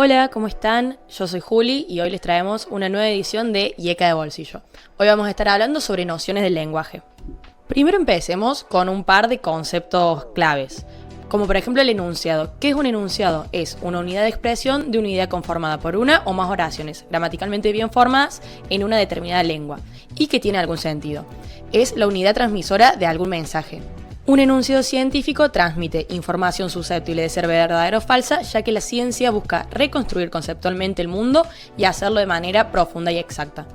Hola, ¿cómo están? Yo soy Juli y hoy les traemos una nueva edición de Yeca de Bolsillo. Hoy vamos a estar hablando sobre nociones del lenguaje. Primero empecemos con un par de conceptos claves, como por ejemplo el enunciado. ¿Qué es un enunciado? Es una unidad de expresión de una idea conformada por una o más oraciones, gramaticalmente bien formadas en una determinada lengua, y que tiene algún sentido. Es la unidad transmisora de algún mensaje. Un enunciado científico transmite información susceptible de ser verdadera o falsa, ya que la ciencia busca reconstruir conceptualmente el mundo y hacerlo de manera profunda y exacta.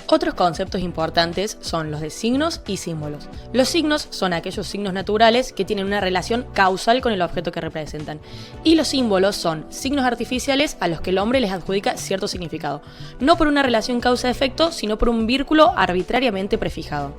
Otros conceptos importantes son los de signos y símbolos. Los signos son aquellos signos naturales que tienen una relación causal con el objeto que representan. Y los símbolos son signos artificiales a los que el hombre les adjudica cierto significado, no por una relación causa-efecto, sino por un vínculo arbitrariamente prefijado.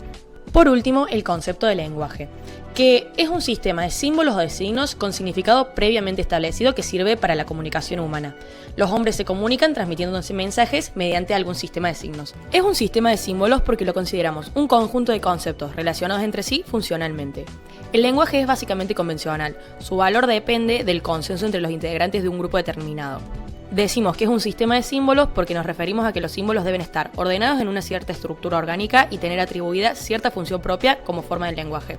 Por último, el concepto de lenguaje, que es un sistema de símbolos o de signos con significado previamente establecido que sirve para la comunicación humana. Los hombres se comunican transmitiéndose mensajes mediante algún sistema de signos. Es un sistema de símbolos porque lo consideramos un conjunto de conceptos relacionados entre sí funcionalmente. El lenguaje es básicamente convencional. Su valor depende del consenso entre los integrantes de un grupo determinado. Decimos que es un sistema de símbolos porque nos referimos a que los símbolos deben estar ordenados en una cierta estructura orgánica y tener atribuida cierta función propia como forma del lenguaje.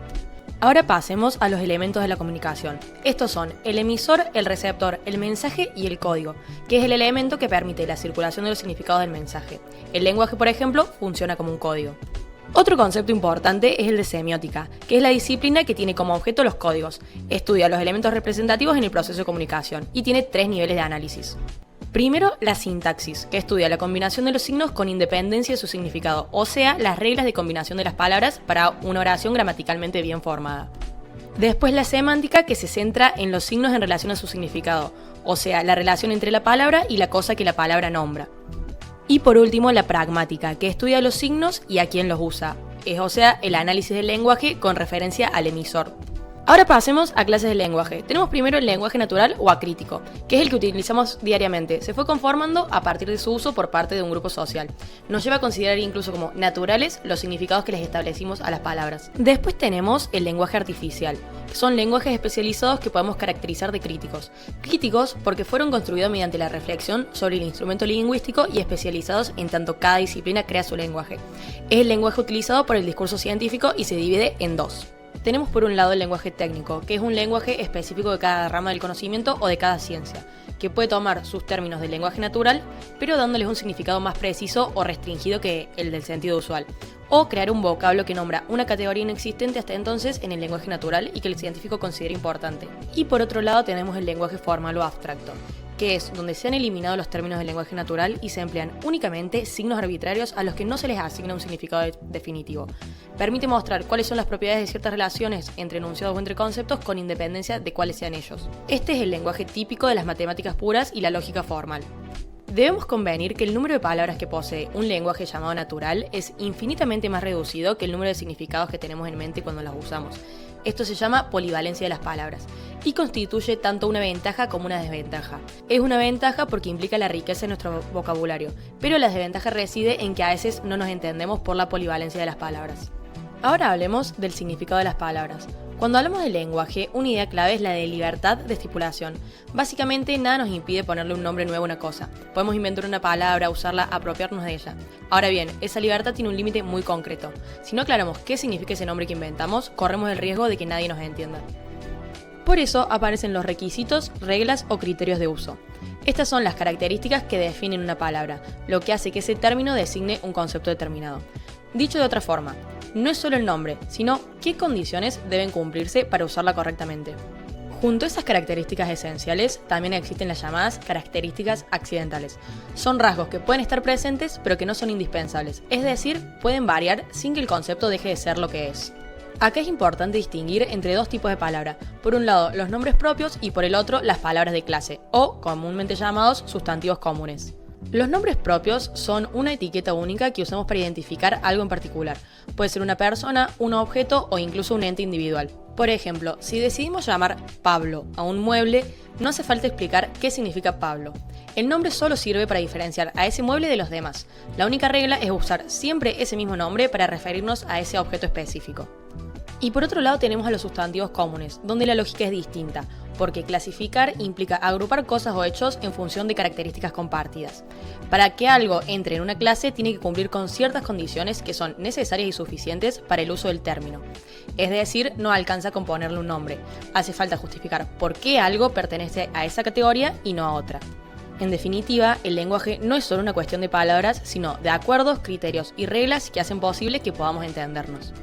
Ahora pasemos a los elementos de la comunicación. Estos son el emisor, el receptor, el mensaje y el código, que es el elemento que permite la circulación de los significados del mensaje. El lenguaje, por ejemplo, funciona como un código. Otro concepto importante es el de semiótica, que es la disciplina que tiene como objeto los códigos. Estudia los elementos representativos en el proceso de comunicación y tiene 3 niveles de análisis. Primero, la sintaxis, que estudia la combinación de los signos con independencia de su significado, o sea, las reglas de combinación de las palabras para una oración gramaticalmente bien formada. Después, la semántica, que se centra en los signos en relación a su significado, o sea, la relación entre la palabra y la cosa que la palabra nombra. Y por último, la pragmática, que estudia los signos y a quién los usa, o sea, el análisis del lenguaje con referencia al emisor. Ahora pasemos a clases de lenguaje. Tenemos primero el lenguaje natural o acrítico, que es el que utilizamos diariamente. Se fue conformando a partir de su uso por parte de un grupo social. Nos lleva a considerar incluso como naturales los significados que les establecimos a las palabras. Después tenemos el lenguaje artificial. Son lenguajes especializados que podemos caracterizar de críticos. Críticos porque fueron construidos mediante la reflexión sobre el instrumento lingüístico y especializados en tanto cada disciplina crea su lenguaje. Es el lenguaje utilizado por el discurso científico y se divide en dos. Tenemos por un lado el lenguaje técnico, que es un lenguaje específico de cada rama del conocimiento o de cada ciencia, que puede tomar sus términos del lenguaje natural, pero dándoles un significado más preciso o restringido que el del sentido usual, o crear un vocablo que nombra una categoría inexistente hasta entonces en el lenguaje natural y que el científico considera importante. Y por otro lado tenemos el lenguaje formal o abstracto, que es donde se han eliminado los términos del lenguaje natural y se emplean únicamente signos arbitrarios a los que no se les asigna un significado definitivo. Permite mostrar cuáles son las propiedades de ciertas relaciones entre enunciados o entre conceptos con independencia de cuáles sean ellos. Este es el lenguaje típico de las matemáticas puras y la lógica formal. Debemos convenir que el número de palabras que posee un lenguaje llamado natural es infinitamente más reducido que el número de significados que tenemos en mente cuando las usamos. Esto se llama polivalencia de las palabras y constituye tanto una ventaja como una desventaja. Es una ventaja porque implica la riqueza de nuestro vocabulario, pero la desventaja reside en que a veces no nos entendemos por la polivalencia de las palabras. Ahora hablemos del significado de las palabras. Cuando hablamos de lenguaje, una idea clave es la de libertad de estipulación. Básicamente, nada nos impide ponerle un nombre nuevo a una cosa. Podemos inventar una palabra, usarla, apropiarnos de ella. Ahora bien, esa libertad tiene un límite muy concreto. Si no aclaramos qué significa ese nombre que inventamos, corremos el riesgo de que nadie nos entienda. Por eso aparecen los requisitos, reglas o criterios de uso. Estas son las características que definen una palabra, lo que hace que ese término designe un concepto determinado. Dicho de otra forma, no es solo el nombre, sino qué condiciones deben cumplirse para usarla correctamente. Junto a esas características esenciales, también existen las llamadas características accidentales. Son rasgos que pueden estar presentes, pero que no son indispensables, es decir, pueden variar sin que el concepto deje de ser lo que es. Acá es importante distinguir entre dos tipos de palabras. Por un lado, los nombres propios y por el otro, las palabras de clase, o comúnmente llamados sustantivos comunes. Los nombres propios son una etiqueta única que usamos para identificar algo en particular. Puede ser una persona, un objeto o incluso un ente individual. Por ejemplo, si decidimos llamar Pablo a un mueble, no hace falta explicar qué significa Pablo. El nombre solo sirve para diferenciar a ese mueble de los demás. La única regla es usar siempre ese mismo nombre para referirnos a ese objeto específico. Y por otro lado tenemos a los sustantivos comunes, donde la lógica es distinta, porque clasificar implica agrupar cosas o hechos en función de características compartidas. Para que algo entre en una clase tiene que cumplir con ciertas condiciones que son necesarias y suficientes para el uso del término. Es decir, no alcanza con ponerle un nombre, hace falta justificar por qué algo pertenece a esa categoría y no a otra. En definitiva, el lenguaje no es solo una cuestión de palabras, sino de acuerdos, criterios y reglas que hacen posible que podamos entendernos.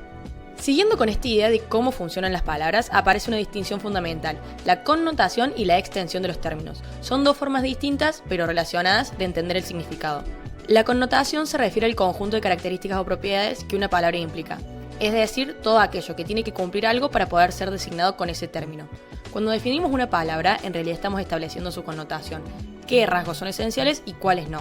Siguiendo con esta idea de cómo funcionan las palabras, aparece una distinción fundamental, la connotación y la extensión de los términos. Son dos formas distintas, pero relacionadas, de entender el significado. La connotación se refiere al conjunto de características o propiedades que una palabra implica, es decir, todo aquello que tiene que cumplir algo para poder ser designado con ese término. Cuando definimos una palabra, en realidad estamos estableciendo su connotación, qué rasgos son esenciales y cuáles no.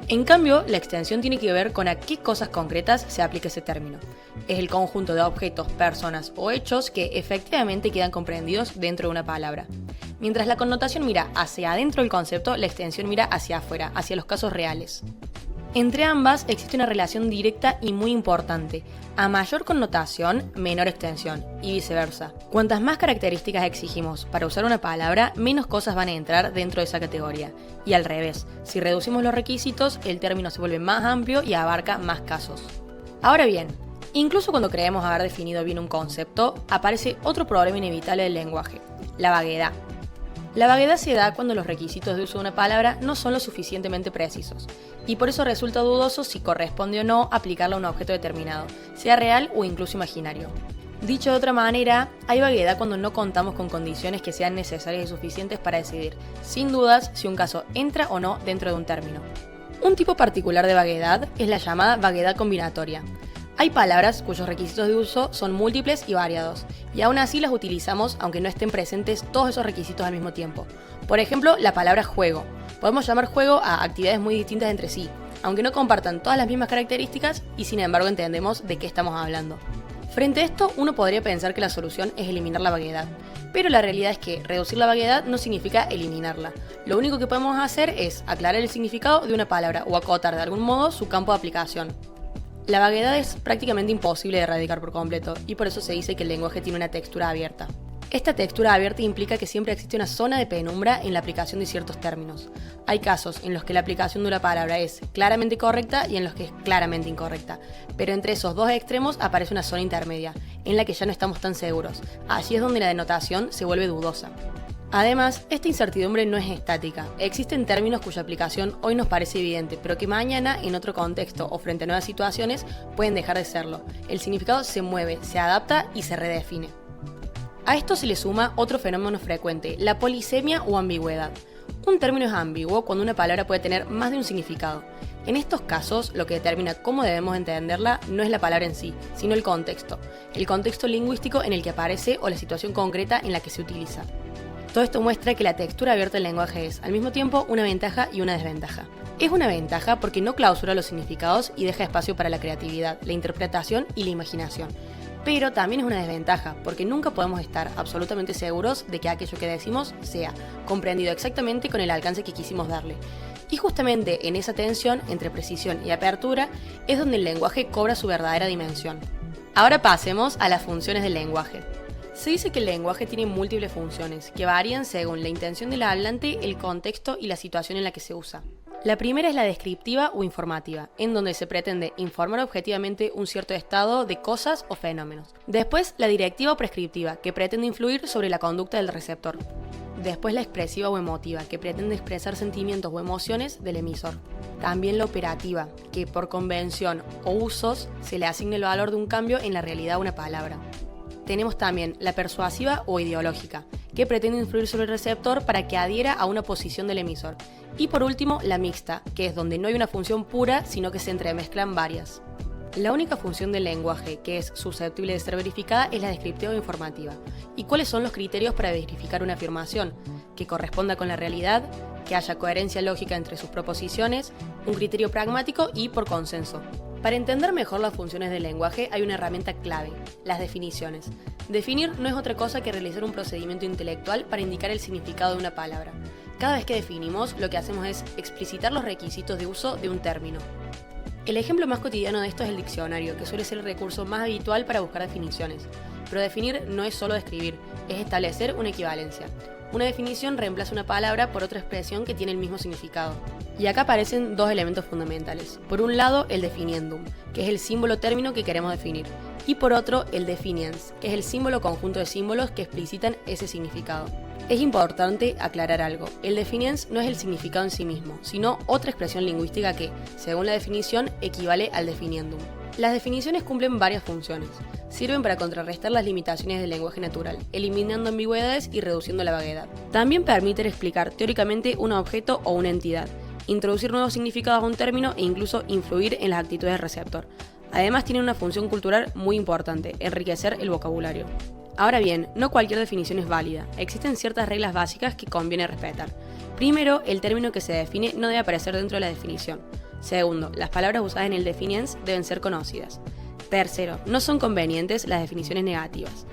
En cambio, la extensión tiene que ver con a qué cosas concretas se aplica ese término. Es el conjunto de objetos, personas o hechos que efectivamente quedan comprendidos dentro de una palabra. Mientras la connotación mira hacia adentro del concepto, la extensión mira hacia afuera, hacia los casos reales. Entre ambas existe una relación directa y muy importante. A mayor connotación, menor extensión, y viceversa. Cuantas más características exigimos para usar una palabra, menos cosas van a entrar dentro de esa categoría. Y al revés, si reducimos los requisitos, el término se vuelve más amplio y abarca más casos. Ahora bien, incluso cuando creemos haber definido bien un concepto, aparece otro problema inevitable del lenguaje: la vaguedad. La vaguedad se da cuando los requisitos de uso de una palabra no son lo suficientemente precisos, y por eso resulta dudoso si corresponde o no aplicarla a un objeto determinado, sea real o incluso imaginario. Dicho de otra manera, hay vaguedad cuando no contamos con condiciones que sean necesarias y suficientes para decidir, sin dudas, si un caso entra o no dentro de un término. Un tipo particular de vaguedad es la llamada vaguedad combinatoria. Hay palabras cuyos requisitos de uso son múltiples y variados, y aún así las utilizamos aunque no estén presentes todos esos requisitos al mismo tiempo. Por ejemplo, la palabra juego. Podemos llamar juego a actividades muy distintas entre sí, aunque no compartan todas las mismas características y sin embargo entendemos de qué estamos hablando. Frente a esto, uno podría pensar que la solución es eliminar la vaguedad, pero la realidad es que reducir la vaguedad no significa eliminarla. Lo único que podemos hacer es aclarar el significado de una palabra o acotar de algún modo su campo de aplicación. La vaguedad es prácticamente imposible de erradicar por completo, y por eso se dice que el lenguaje tiene una textura abierta. Esta textura abierta implica que siempre existe una zona de penumbra en la aplicación de ciertos términos. Hay casos en los que la aplicación de una palabra es claramente correcta y en los que es claramente incorrecta, pero entre esos dos extremos aparece una zona intermedia, en la que ya no estamos tan seguros. Allí es donde la denotación se vuelve dudosa. Además, esta incertidumbre no es estática. Existen términos cuya aplicación hoy nos parece evidente, pero que mañana, en otro contexto o frente a nuevas situaciones, pueden dejar de serlo. El significado se mueve, se adapta y se redefine. A esto se le suma otro fenómeno frecuente, la polisemia o ambigüedad. Un término es ambiguo cuando una palabra puede tener más de un significado. En estos casos, lo que determina cómo debemos entenderla no es la palabra en sí, sino el contexto lingüístico en el que aparece o la situación concreta en la que se utiliza. Todo esto muestra que la textura abierta del lenguaje es, al mismo tiempo, una ventaja y una desventaja. Es una ventaja porque no clausura los significados y deja espacio para la creatividad, la interpretación y la imaginación. Pero también es una desventaja porque nunca podemos estar absolutamente seguros de que aquello que decimos sea comprendido exactamente con el alcance que quisimos darle. Y justamente en esa tensión entre precisión y apertura es donde el lenguaje cobra su verdadera dimensión. Ahora pasemos a las funciones del lenguaje. Se dice que el lenguaje tiene múltiples funciones, que varían según la intención del hablante, el contexto y la situación en la que se usa. La primera es la descriptiva o informativa, en donde se pretende informar objetivamente un cierto estado de cosas o fenómenos. Después, la directiva o prescriptiva, que pretende influir sobre la conducta del receptor. Después, la expresiva o emotiva, que pretende expresar sentimientos o emociones del emisor. También la operativa, que por convención o usos se le asigna el valor de un cambio en la realidad a una palabra. Tenemos también la persuasiva o ideológica, que pretende influir sobre el receptor para que adhiera a una posición del emisor. Y por último, la mixta, que es donde no hay una función pura, sino que se entremezclan varias. La única función del lenguaje que es susceptible de ser verificada es la descriptiva o informativa. ¿Y cuáles son los criterios para verificar una afirmación? Que corresponda con la realidad, que haya coherencia lógica entre sus proposiciones, un criterio pragmático y por consenso. Para entender mejor las funciones del lenguaje hay una herramienta clave, las definiciones. Definir no es otra cosa que realizar un procedimiento intelectual para indicar el significado de una palabra. Cada vez que definimos, lo que hacemos es explicitar los requisitos de uso de un término. El ejemplo más cotidiano de esto es el diccionario, que suele ser el recurso más habitual para buscar definiciones. Pero definir no es solo describir, es establecer una equivalencia. Una definición reemplaza una palabra por otra expresión que tiene el mismo significado. Y acá aparecen dos elementos fundamentales. Por un lado, el definiendum, que es el símbolo término que queremos definir. Y por otro, el definiens, que es el símbolo conjunto de símbolos que explicitan ese significado. Es importante aclarar algo. El definiens no es el significado en sí mismo, sino otra expresión lingüística que, según la definición, equivale al definiendum. Las definiciones cumplen varias funciones. Sirven para contrarrestar las limitaciones del lenguaje natural, eliminando ambigüedades y reduciendo la vaguedad. También permiten explicar teóricamente un objeto o una entidad, introducir nuevos significados a un término e incluso influir en las actitudes del receptor. Además tienen una función cultural muy importante, enriquecer el vocabulario. Ahora bien, no cualquier definición es válida. Existen ciertas reglas básicas que conviene respetar. Primero, el término que se define no debe aparecer dentro de la definición. Segundo, las palabras usadas en el definiens deben ser conocidas. Tercero, no son convenientes las definiciones negativas.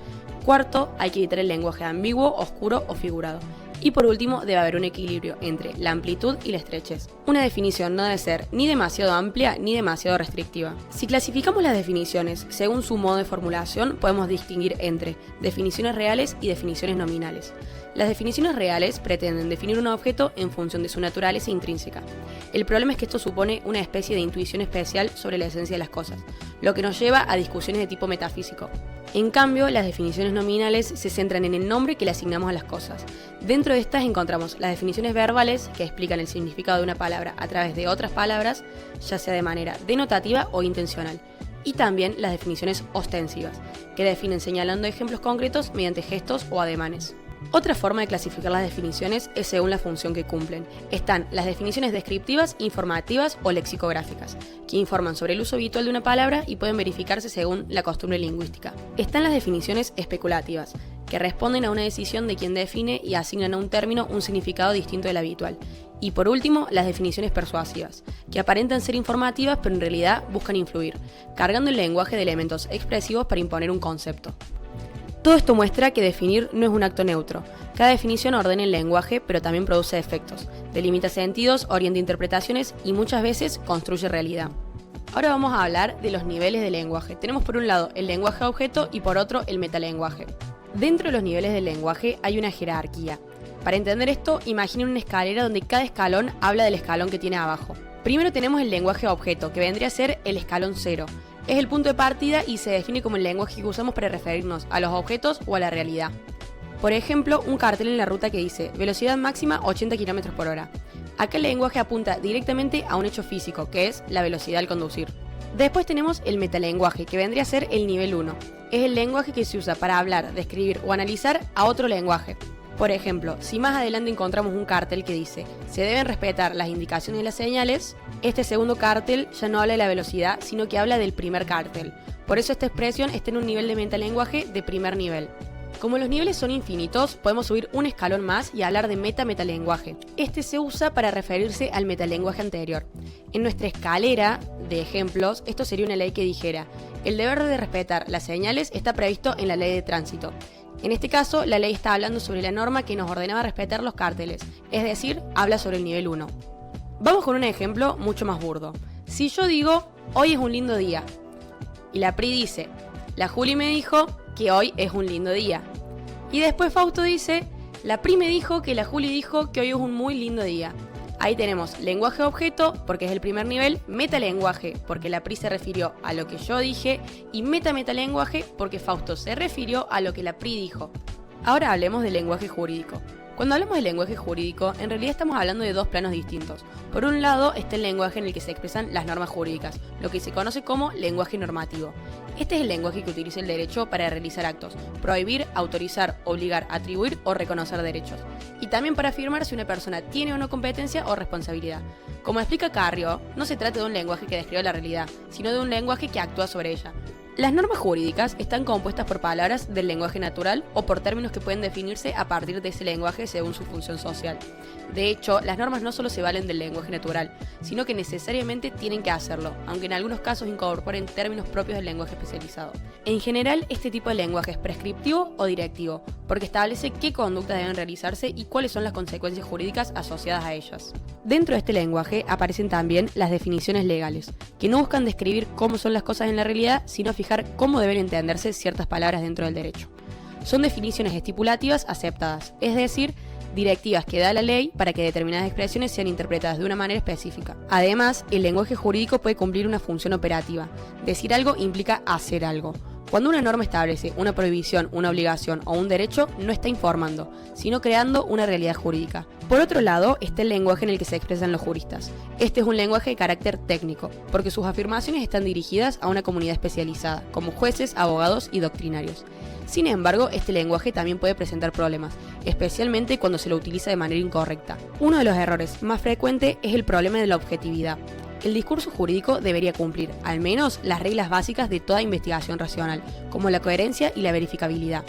Cuarto, hay que evitar el lenguaje ambiguo, oscuro o figurado. Y por último, debe haber un equilibrio entre la amplitud y la estrechez. Una definición no debe ser ni demasiado amplia ni demasiado restrictiva. Si clasificamos las definiciones según su modo de formulación, podemos distinguir entre definiciones reales y definiciones nominales. Las definiciones reales pretenden definir un objeto en función de su naturaleza intrínseca. El problema es que esto supone una especie de intuición especial sobre la esencia de las cosas, lo que nos lleva a discusiones de tipo metafísico. En cambio, las definiciones nominales se centran en el nombre que le asignamos a las cosas. Dentro de estas encontramos las definiciones verbales, que explican el significado de una palabra a través de otras palabras, ya sea de manera denotativa o intencional. Y también las definiciones ostensivas, que definen señalando ejemplos concretos mediante gestos o ademanes. Otra forma de clasificar las definiciones es según la función que cumplen. Están las definiciones descriptivas, informativas o lexicográficas, que informan sobre el uso habitual de una palabra y pueden verificarse según la costumbre lingüística. Están las definiciones especulativas, que responden a una decisión de quien define y asignan a un término un significado distinto del habitual. Y por último, las definiciones persuasivas, que aparentan ser informativas pero en realidad buscan influir, cargando el lenguaje de elementos expresivos para imponer un concepto. Todo esto muestra que definir no es un acto neutro. Cada definición ordena el lenguaje, pero también produce efectos, delimita sentidos, orienta interpretaciones y muchas veces construye realidad. Ahora vamos a hablar de los niveles de lenguaje. Tenemos por un lado el lenguaje objeto y por otro el metalenguaje. Dentro de los niveles del lenguaje hay una jerarquía. Para entender esto, imaginen una escalera donde cada escalón habla del escalón que tiene abajo. Primero tenemos el lenguaje objeto, que vendría a ser el escalón 0. Es el punto de partida y se define como el lenguaje que usamos para referirnos a los objetos o a la realidad. Por ejemplo, un cartel en la ruta que dice velocidad máxima 80 km por hora. Acá el lenguaje apunta directamente a un hecho físico, que es la velocidad al conducir. Después tenemos el metalenguaje, que vendría a ser el nivel 1. Es el lenguaje que se usa para hablar, describir o analizar a otro lenguaje. Por ejemplo, si más adelante encontramos un cartel que dice se deben respetar las indicaciones y las señales, este segundo cartel ya no habla de la velocidad, sino que habla del primer cartel. Por eso esta expresión está en un nivel de metalenguaje de primer nivel. Como los niveles son infinitos, podemos subir un escalón más y hablar de metalenguaje. Este se usa para referirse al metalenguaje anterior. En nuestra escalera de ejemplos, esto sería una ley que dijera: el deber de respetar las señales está previsto en la ley de tránsito. En este caso, la ley está hablando sobre la norma que nos ordenaba respetar los carteles, es decir, habla sobre el nivel 1. Vamos con un ejemplo mucho más burdo. Si yo digo, hoy es un lindo día, y la Pri dice, la Juli me dijo que hoy es un lindo día. Y después Fausto dice, la Pri me dijo que la Juli dijo que hoy es un muy lindo día. Ahí tenemos lenguaje objeto, porque es el primer nivel, metalenguaje, porque la Pri se refirió a lo que yo dije, y metalenguaje, porque Fausto se refirió a lo que la Pri dijo. Ahora hablemos del lenguaje jurídico. Cuando hablamos de lenguaje jurídico, en realidad estamos hablando de dos planos distintos. Por un lado está el lenguaje en el que se expresan las normas jurídicas, lo que se conoce como lenguaje normativo. Este es el lenguaje que utiliza el derecho para realizar actos, prohibir, autorizar, obligar, atribuir o reconocer derechos. Y también para afirmar si una persona tiene o no competencia o responsabilidad. Como explica Carrió, no se trata de un lenguaje que describe la realidad, sino de un lenguaje que actúa sobre ella. Las normas jurídicas están compuestas por palabras del lenguaje natural o por términos que pueden definirse a partir de ese lenguaje según su función social. De hecho, las normas no solo se valen del lenguaje natural, sino que necesariamente tienen que hacerlo, aunque en algunos casos incorporen términos propios del lenguaje especializado. En general, este tipo de lenguaje es prescriptivo o directivo, porque establece qué conductas deben realizarse y cuáles son las consecuencias jurídicas asociadas a ellas. Dentro de este lenguaje aparecen también las definiciones legales, que no buscan describir cómo son las cosas en la realidad, sino fijar cómo deben entenderse ciertas palabras dentro del derecho. Son definiciones estipulativas aceptadas, es decir, directivas que da la ley para que determinadas expresiones sean interpretadas de una manera específica. Además, el lenguaje jurídico puede cumplir una función operativa. Decir algo implica hacer algo. Cuando una norma establece una prohibición, una obligación o un derecho, no está informando, sino creando una realidad jurídica. Por otro lado, está el lenguaje en el que se expresan los juristas. Este es un lenguaje de carácter técnico, porque sus afirmaciones están dirigidas a una comunidad especializada, como jueces, abogados y doctrinarios. Sin embargo, este lenguaje también puede presentar problemas, especialmente cuando se lo utiliza de manera incorrecta. Uno de los errores más frecuentes es el problema de la objetividad. El discurso jurídico debería cumplir, al menos, las reglas básicas de toda investigación racional, como la coherencia y la verificabilidad.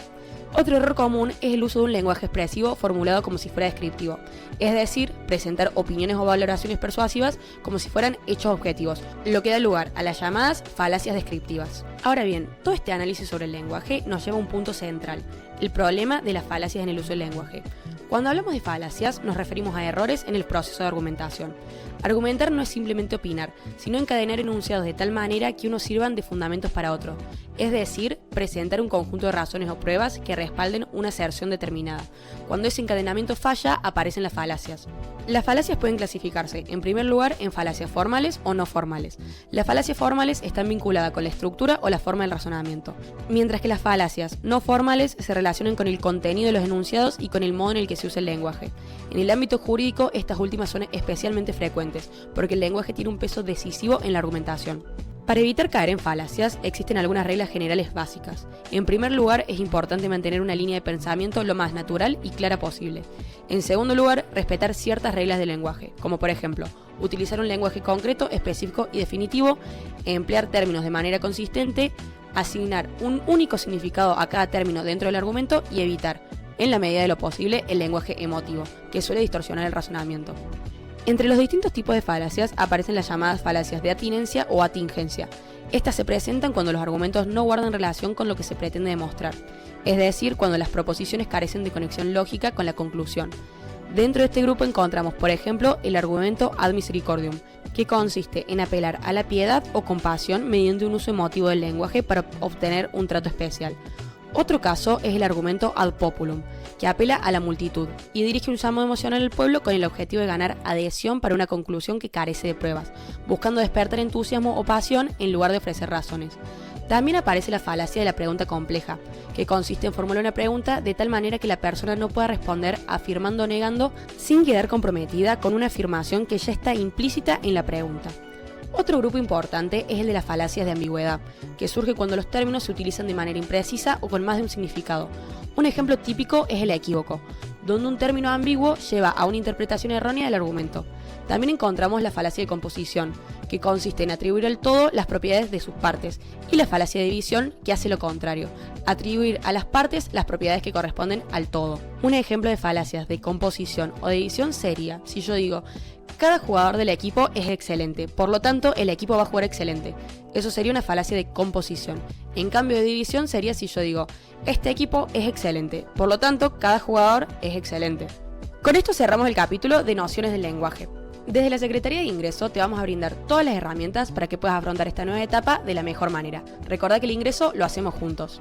Otro error común es el uso de un lenguaje expresivo formulado como si fuera descriptivo, es decir, presentar opiniones o valoraciones persuasivas como si fueran hechos objetivos, lo que da lugar a las llamadas falacias descriptivas. Ahora bien, todo este análisis sobre el lenguaje nos lleva a un punto central, el problema de las falacias en el uso del lenguaje. Cuando hablamos de falacias, nos referimos a errores en el proceso de argumentación. Argumentar no es simplemente opinar, sino encadenar enunciados de tal manera que unos sirvan de fundamentos para otros, es decir, presentar un conjunto de razones o pruebas que respalden una aserción determinada. Cuando ese encadenamiento falla, aparecen las falacias. Las falacias pueden clasificarse, en primer lugar, en falacias formales o no formales. Las falacias formales están vinculadas con la estructura o la forma del razonamiento, mientras que las falacias no formales se relacionan con el contenido de los enunciados y con el modo en el que se usa el lenguaje. En el ámbito jurídico, estas últimas son especialmente frecuentes, porque el lenguaje tiene un peso decisivo en la argumentación. Para evitar caer en falacias, existen algunas reglas generales básicas. En primer lugar, es importante mantener una línea de pensamiento lo más natural y clara posible. En segundo lugar, respetar ciertas reglas del lenguaje, como por ejemplo, utilizar un lenguaje concreto, específico y definitivo, emplear términos de manera consistente, asignar un único significado a cada término dentro del argumento y evitar, en la medida de lo posible, el lenguaje emotivo, que suele distorsionar el razonamiento. Entre los distintos tipos de falacias aparecen las llamadas falacias de atinencia o atingencia. Estas se presentan cuando los argumentos no guardan relación con lo que se pretende demostrar, es decir, cuando las proposiciones carecen de conexión lógica con la conclusión. Dentro de este grupo encontramos, por ejemplo, el argumento ad misericordiam, que consiste en apelar a la piedad o compasión mediante un uso emotivo del lenguaje para obtener un trato especial. Otro caso es el argumento ad populum, que apela a la multitud y dirige un llamado emocional al pueblo con el objetivo de ganar adhesión para una conclusión que carece de pruebas, buscando despertar entusiasmo o pasión en lugar de ofrecer razones. También aparece la falacia de la pregunta compleja, que consiste en formular una pregunta de tal manera que la persona no pueda responder afirmando o negando sin quedar comprometida con una afirmación que ya está implícita en la pregunta. Otro grupo importante es el de las falacias de ambigüedad, que surge cuando los términos se utilizan de manera imprecisa o con más de un significado. Un ejemplo típico es el equívoco, donde un término ambiguo lleva a una interpretación errónea del argumento. También encontramos la falacia de composición, que consiste en atribuir al todo las propiedades de sus partes, y la falacia de división, que hace lo contrario, atribuir a las partes las propiedades que corresponden al todo. Un ejemplo de falacias de composición o de división sería, si yo digo, cada jugador del equipo es excelente, por lo tanto el equipo va a jugar excelente. Eso sería una falacia de composición. En cambio de división sería si yo digo, este equipo es excelente, por lo tanto cada jugador es excelente. Con esto cerramos el capítulo de nociones del lenguaje. Desde la Secretaría de Ingreso te vamos a brindar todas las herramientas para que puedas afrontar esta nueva etapa de la mejor manera. Recordá que el ingreso lo hacemos juntos.